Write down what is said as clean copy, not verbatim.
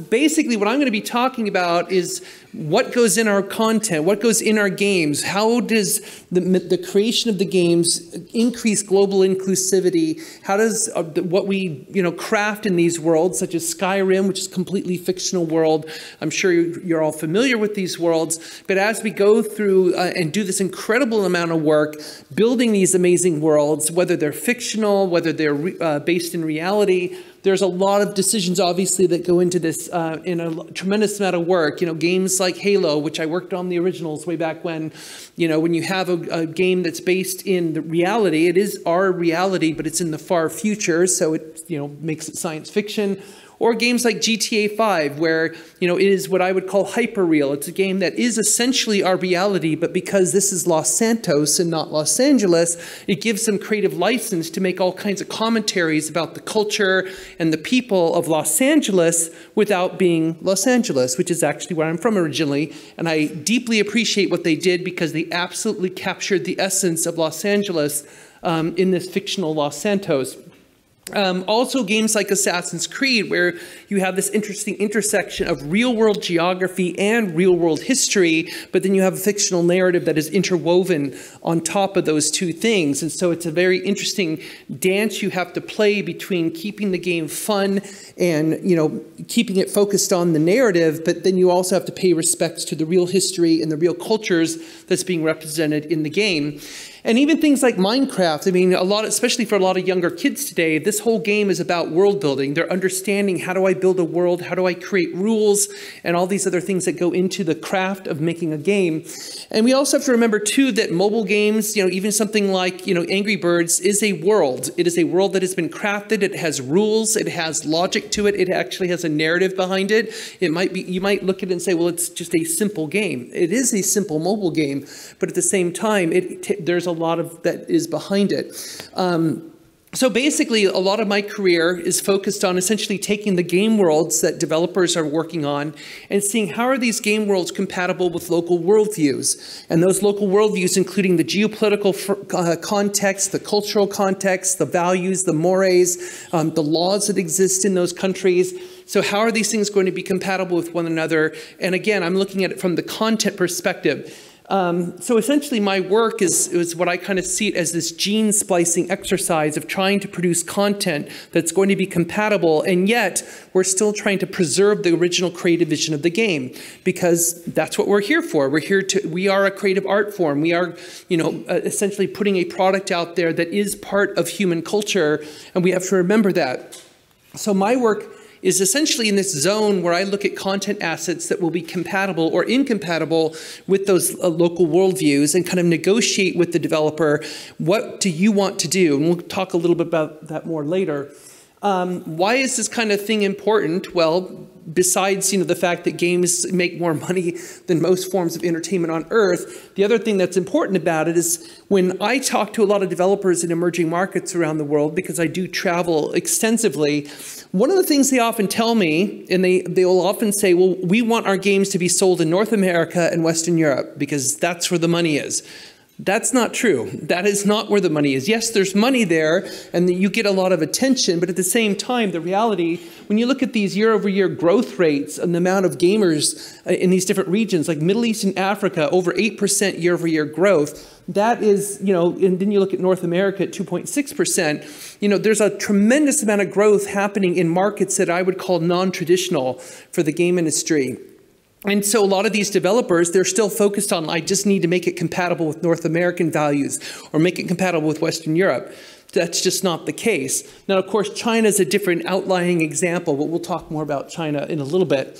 basically what I'm going to be talking about is what goes in our content, what goes in our games, how does the creation of the games increase global inclusivity, how does what we craft in these worlds, such as Skyrim, which is a completely fictional world. I'm sure you're all familiar with these worlds, but as we go through and do this incredible amount of work building these amazing worlds, whether they're fictional, whether they're based in reality, there's a lot of decisions, obviously, that go into this in a tremendous amount of work. Games like Halo, which I worked on the originals way back when. When you have a game that's based in the reality, it is our reality, but it's in the far future, so it makes it science fiction. Or games like GTA 5, where, it is what I would call hyper-real. It's a game that is essentially our reality, but because this is Los Santos and not Los Angeles, it gives them creative license to make all kinds of commentaries about the culture and the people of Los Angeles without being Los Angeles, which is actually where I'm from originally. And I deeply appreciate what they did because they absolutely captured the essence of Los Angeles in this fictional Los Santos. Also games like Assassin's Creed, where you have this interesting intersection of real-world geography and real-world history, but then you have a fictional narrative that is interwoven on top of those two things. And so it's a very interesting dance you have to play between keeping the game fun and, keeping it focused on the narrative, but then you also have to pay respects to the real history and the real cultures that's being represented in the game. And even things like Minecraft, I mean, especially for a lot of younger kids today, this whole game is about world building. They're understanding, how do I build a world? How do I create rules? And all these other things that go into the craft of making a game. And we also have to remember, too, that mobile games, even something like, Angry Birds is a world. It is a world that has been crafted. It has rules. It has logic to it. It actually has a narrative behind it. You might look at it and say, well, it's just a simple game. It is a simple mobile game, but at the same time, there's a lot of that is behind it. So basically, a lot of my career is focused on essentially taking the game worlds that developers are working on and seeing how are these game worlds compatible with local worldviews. And those local worldviews, including the geopolitical context, the cultural context, the values, the mores, the laws that exist in those countries. So how are these things going to be compatible with one another? And again, I'm looking at it from the content perspective. So essentially my work is what I kind of see it as this gene splicing exercise of trying to produce content that's going to be compatible, and yet we're still trying to preserve the original creative vision of the game, because that's what we're here for. We are a creative art form. We are, essentially putting a product out there that is part of human culture, and we have to remember that. So my work is essentially in this zone where I look at content assets that will be compatible or incompatible with those local worldviews and kind of negotiate with the developer, what do you want to do? And we'll talk a little bit about that more later. Why is this kind of thing important? Well, besides the fact that games make more money than most forms of entertainment on earth, the other thing that's important about it is when I talk to a lot of developers in emerging markets around the world, because I do travel extensively, one of the things they often tell me, and they will often say, well, we want our games to be sold in North America and Western Europe because that's where the money is. That's not true. That is not where the money is. Yes, there's money there, and you get a lot of attention, but at the same time, the reality, when you look at these year-over-year growth rates and the amount of gamers in these different regions, like Middle East and Africa, over 8% year-over-year growth, that is, and then you look at North America at 2.6%, there's a tremendous amount of growth happening in markets that I would call non-traditional for the game industry. And so a lot of these developers, they're still focused on, I just need to make it compatible with North American values or make it compatible with Western Europe. That's just not the case. Now, of course, China is a different outlying example, but we'll talk more about China in a little bit.